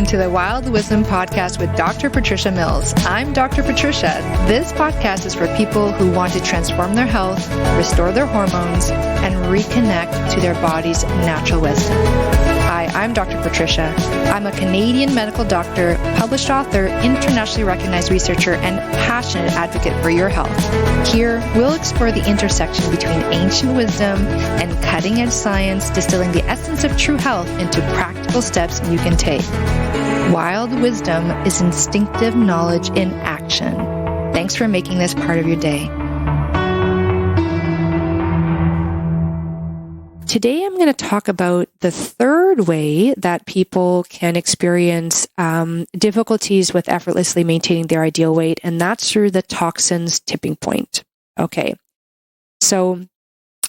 to the Wild Wisdom Podcast with Dr. Patricia Mills. I'm Dr. Patricia. This podcast is for people who want to transform their health, restore their hormones, and reconnect to their body's natural wisdom. Hi, I'm Dr. Patricia. I'm a Canadian medical doctor, published author, internationally recognized researcher, and passionate advocate for your health. Here, we'll explore the intersection between ancient wisdom and cutting-edge science, distilling the essence of true health into practical steps you can take. Wild wisdom is instinctive knowledge in action. Thanks for making this part of your day. Today, I'm going to talk about the third way that people can experience difficulties with effortlessly maintaining their ideal weight, and that's through the toxins tipping point. Okay, so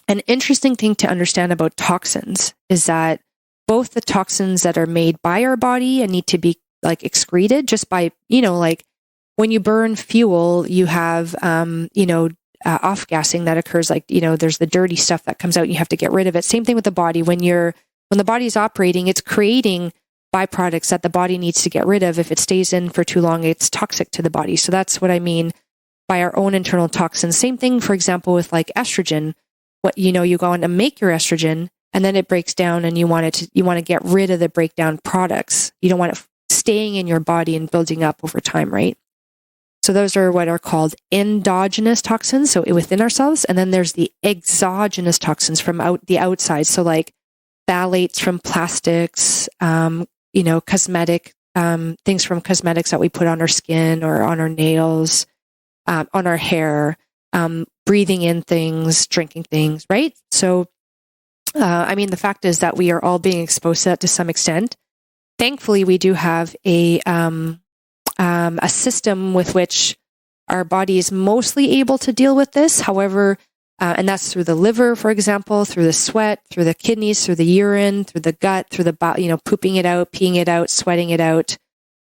an interesting thing to understand about toxins is that both the toxins that are made by our body and need to be like excreted just by, like when you burn fuel, you have, off-gassing that occurs, like, there's the dirty stuff that comes out and you have to get rid of it. Same thing with the body. When the body is operating, it's creating byproducts that the body needs to get rid of. If it stays in for too long, it's toxic to the body. So that's what I mean by our own internal toxins. Same thing, for example, with like estrogen. You go on to make your estrogen and then it breaks down and you want to get rid of the breakdown products. You don't want it staying in your body and building up over time, right? So those are what are called endogenous toxins, so within ourselves. And then there's the exogenous toxins from the outside. So like phthalates from plastics, cosmetic things from cosmetics that we put on our skin or on our nails, on our hair, breathing in things, drinking things, right? So, the fact is that we are all being exposed to that to some extent. Thankfully, we do have a system with which our body is mostly able to deal with this. However, and that's through the liver, for example, through the sweat, through the kidneys, through the urine, through the gut, through the pooping it out, peeing it out, sweating it out.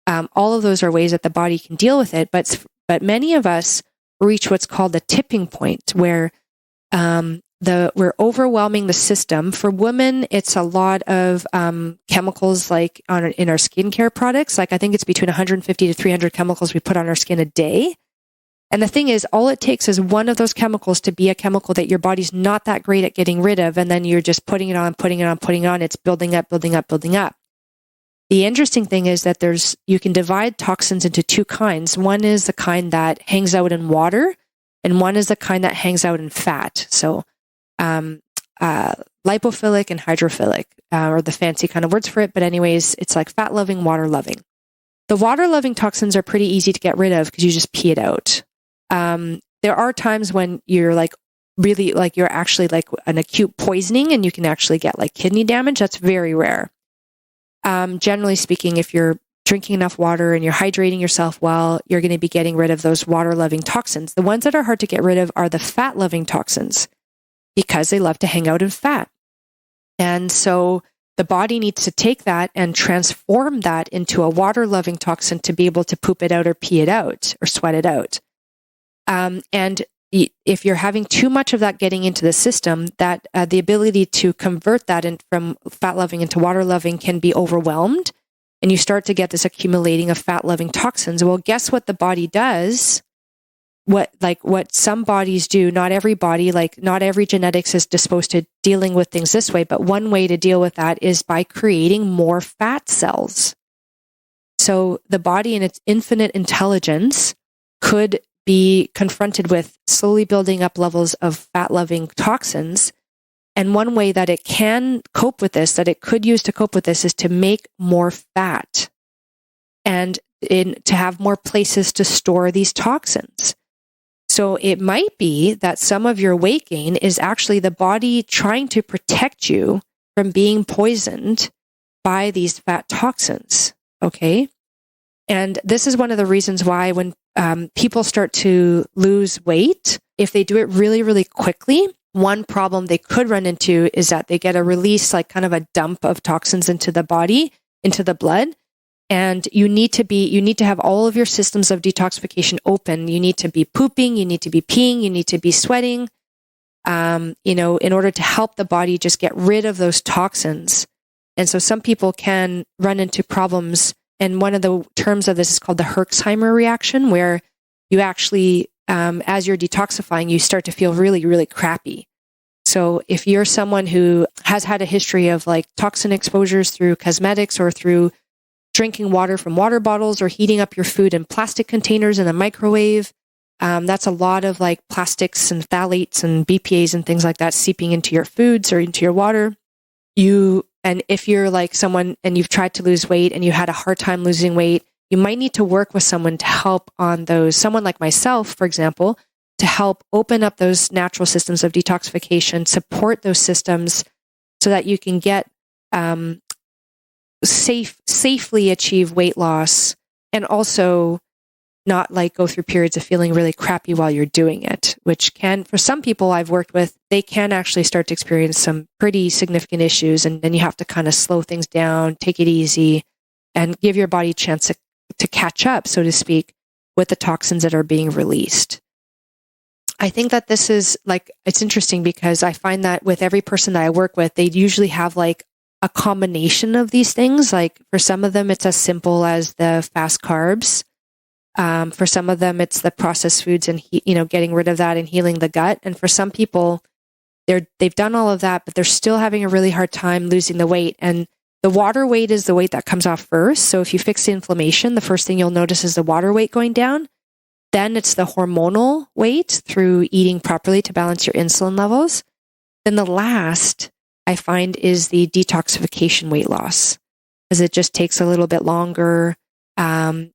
All of those are ways that the body can deal with it. But many of us reach what's called the tipping point, where we're overwhelming the system. For women, it's a lot of chemicals like in our skincare products. Like I think it's between 150 to 300 chemicals we put on our skin a day. And the thing is, all it takes is one of those chemicals to be a chemical that your body's not that great at getting rid of. And then you're just putting it on. It's building up. The interesting thing is that you can divide toxins into two kinds. One is the kind that hangs out in water, and one is the kind that hangs out in fat. So lipophilic and hydrophilic are the fancy kind of words for it. But anyways, it's like fat-loving, water-loving. The water-loving toxins are pretty easy to get rid of because you just pee it out. There are times when you're like really like you're actually like an acute poisoning and you can actually get like kidney damage. That's very rare. Generally speaking, if you're drinking enough water and you're hydrating yourself well, you're going to be getting rid of those water-loving toxins. The ones that are hard to get rid of are the fat-loving toxins because they love to hang out in fat. And so the body needs to take that and transform that into a water-loving toxin to be able to poop it out or pee it out or sweat it out. And if you're having too much of that getting into the system, that the ability to convert that from fat-loving into water-loving can be overwhelmed, and you start to get this accumulating of fat-loving toxins. Well, guess what the body does? What some bodies do, not every body, like not every genetics is disposed to dealing with things this way, but one way to deal with that is by creating more fat cells. So the body in its infinite intelligence could be confronted with slowly building up levels of fat-loving toxins. And one way that it can cope with this, that it could use to cope with this, is to make more fat and to have more places to store these toxins. So it might be that some of your weight gain is actually the body trying to protect you from being poisoned by these fat toxins, okay? And this is one of the reasons why when people start to lose weight, if they do it really, really quickly, one problem they could run into is that they get a release, like kind of a dump of toxins into the body, into the blood. And you need to have all of your systems of detoxification open. You need to be pooping, you need to be peeing, you need to be sweating, in order to help the body just get rid of those toxins. And so some people can run into problems And one of the terms of this is called the Herxheimer reaction, where you actually, as you're detoxifying, you start to feel really, really crappy. So if you're someone who has had a history of like toxin exposures through cosmetics or through drinking water from water bottles or heating up your food in plastic containers in the microwave, that's a lot of like plastics and phthalates and BPAs and things like that seeping into your foods or into your water. And if you're like someone and you've tried to lose weight and you had a hard time losing weight, you might need to work with someone to help on those. Someone like myself, for example, to help open up those natural systems of detoxification, support those systems so that you can get safely achieve weight loss and also not like go through periods of feeling really crappy while you're doing it, which can, for some people I've worked with, they can actually start to experience some pretty significant issues. And then you have to kind of slow things down, take it easy, and give your body a chance to catch up, so to speak, with the toxins that are being released. I think that this is like, it's interesting because I find that with every person that I work with, they usually have like a combination of these things. Like for some of them, it's as simple as the fast carbs. For some of them, it's the processed foods and, getting rid of that and healing the gut. And for some people, they've done all of that, but they're still having a really hard time losing the weight. And the water weight is the weight that comes off first. So if you fix the inflammation, the first thing you'll notice is the water weight going down. Then it's the hormonal weight through eating properly to balance your insulin levels. Then the last I find is the detoxification weight loss, because it just takes a little bit longer.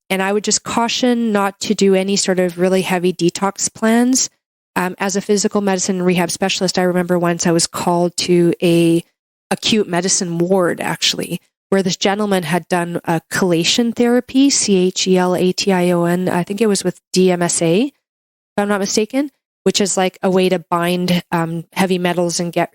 And I would just caution not to do any sort of really heavy detox plans. As a physical medicine rehab specialist, I remember once I was called to a acute medicine ward, actually, where this gentleman had done a chelation therapy, CHELATION. I think it was with DMSA, if I'm not mistaken, which is like a way to bind heavy metals and get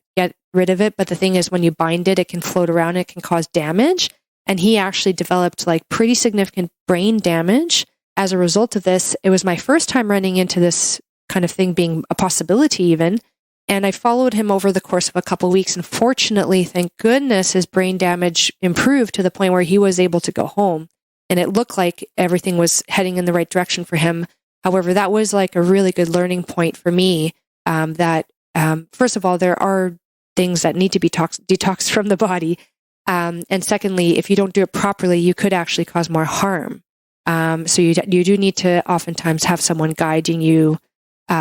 rid of it. But the thing is, when you bind it, it can float around, it can cause damage. And he actually developed like pretty significant brain damage as a result of this. It was my first time running into this kind of thing being a possibility even. And I followed him over the course of a couple of weeks. And fortunately, thank goodness, his brain damage improved to the point where he was able to go home. And it looked like everything was heading in the right direction for him. However, that was like a really good learning point for me that, first of all, there are things that need to be detoxed from the body. And secondly, if you don't do it properly, you could actually cause more harm. So you do need to oftentimes have someone guiding you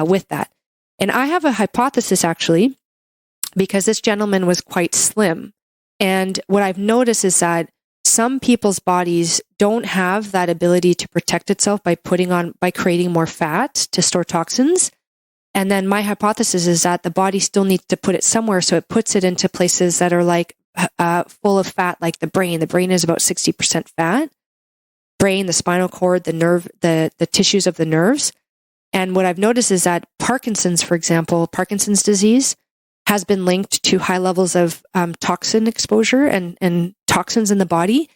with that. And I have a hypothesis, actually, because this gentleman was quite slim. And what I've noticed is that some people's bodies don't have that ability to protect itself by creating more fat to store toxins. And then my hypothesis is that the body still needs to put it somewhere. So it puts it into places that are like full of fat, like the brain. The brain is about 60% fat. Brain, the spinal cord, the nerve, the tissues of the nerves. And what I've noticed is that Parkinson's, for example, Parkinson's disease has been linked to high levels of toxin exposure and toxins in the body.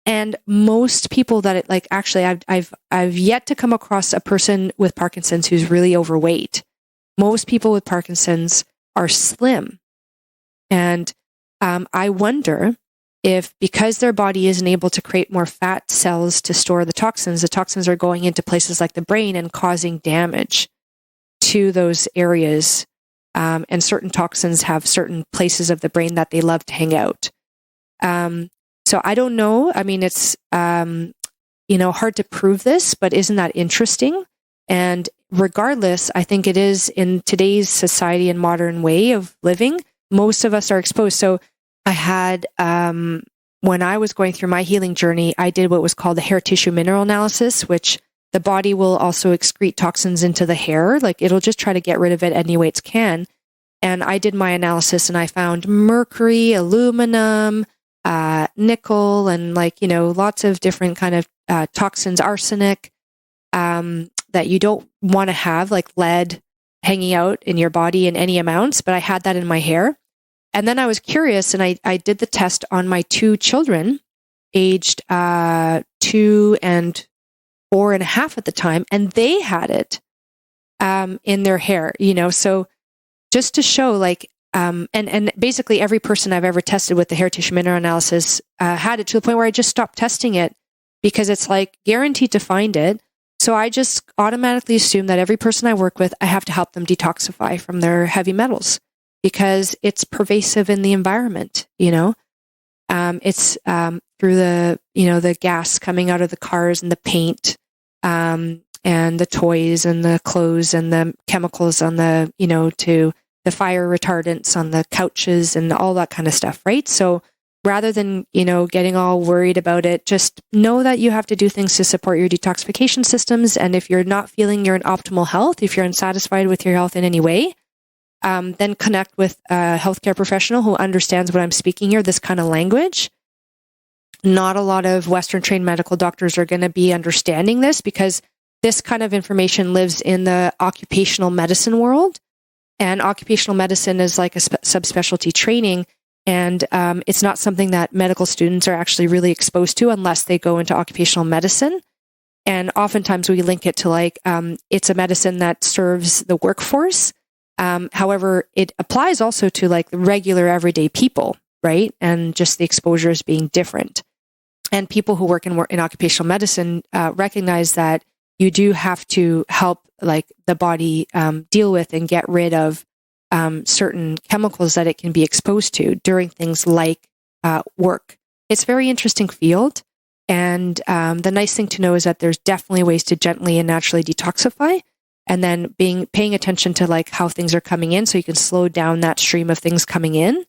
And most people I've yet to come across a person with Parkinson's who's really overweight. Most people with Parkinson's are slim. And I wonder if, because their body isn't able to create more fat cells to store the toxins are going into places like the brain and causing damage to those areas. And certain toxins have certain places of the brain that they love to hang out. So I don't know. I mean, it's, hard to prove this, but isn't that interesting? And regardless, I think it is in today's society and modern way of living, most of us are exposed. So I had, when I was going through my healing journey, I did what was called a hair tissue mineral analysis, which the body will also excrete toxins into the hair. Like it'll just try to get rid of it any way it can. And I did my analysis and I found mercury, aluminum, nickel, and lots of different kind of toxins, arsenic, that you don't want to have, like lead hanging out in your body in any amounts. But I had that in my hair. And then I was curious and I did the test on my two children, aged 2 and 4.5 at the time, and they had it in their hair, so just to show and basically every person I've ever tested with the hair tissue mineral analysis had it, to the point where I just stopped testing it because it's like guaranteed to find it. So I just automatically assume that every person I work with, I have to help them detoxify from their heavy metals because it's pervasive in the environment, it's through the gas coming out of the cars and the paint, and the toys and the clothes and the chemicals on the, to the fire retardants on the couches and all that kind of stuff, right? So rather than, getting all worried about it, just know that you have to do things to support your detoxification systems. And if you're not feeling you're in optimal health, if you're unsatisfied with your health in any way, then connect with a healthcare professional who understands what I'm speaking here, this kind of language. Not a lot of Western trained medical doctors are going to be understanding this because this kind of information lives in the occupational medicine world. And occupational medicine is like a subspecialty training. And it's not something that medical students are actually really exposed to unless they go into occupational medicine. And oftentimes we link it to it's a medicine that serves the workforce. However, it applies also to the regular everyday people, right? And just the exposures being different. And people who work in occupational medicine recognize that you do have to help the body deal with and get rid of certain chemicals that it can be exposed to during things like work. It's a very interesting field. And the nice thing to know is that there's definitely ways to gently and naturally detoxify. And then paying attention to how things are coming in so you can slow down that stream of things coming in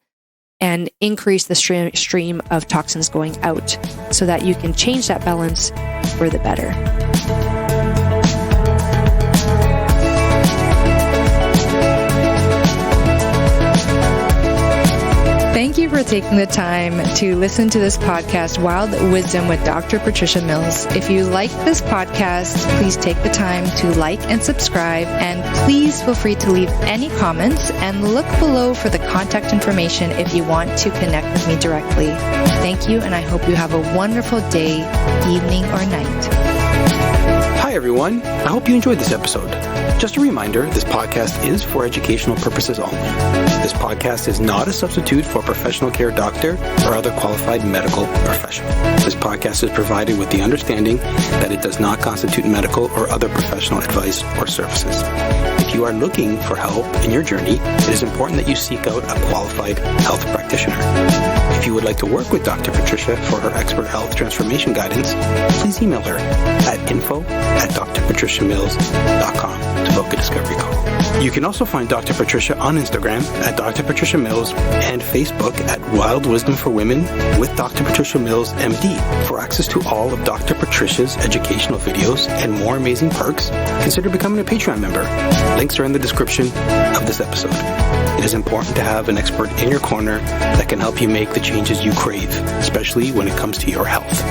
and increase the stream of toxins going out so that you can change that balance for the better. Thank you for taking the time to listen to this podcast, Wild Wisdom with Dr. Patricia Mills. If you like this podcast, please take the time to like and subscribe, and please feel free to leave any comments and look below for the contact information if you want to connect with me directly. Thank you, and I hope you have a wonderful day, evening, or night. Hi everyone, I hope you enjoyed this episode. Just a reminder, this podcast is for educational purposes only. This podcast is not a substitute for a professional care doctor or other qualified medical professional. This podcast is provided with the understanding that it does not constitute medical or other professional advice or services. If you are looking for help in your journey, it is important that you seek out a qualified health practitioner. If you would like to work with Dr. Patricia for her expert health transformation guidance, please email her at info@drpatriciamills.com to book a discovery call. You can also find Dr. Patricia on Instagram at Dr. Patricia Mills and Facebook at Wild Wisdom for Women with Dr. Patricia Mills, MD. For access to all of Dr. Patricia's educational videos and more amazing perks, consider becoming a Patreon member. Links are in the description of this episode. It is important to have an expert in your corner that can help you make the changes you crave, especially when it comes to your health.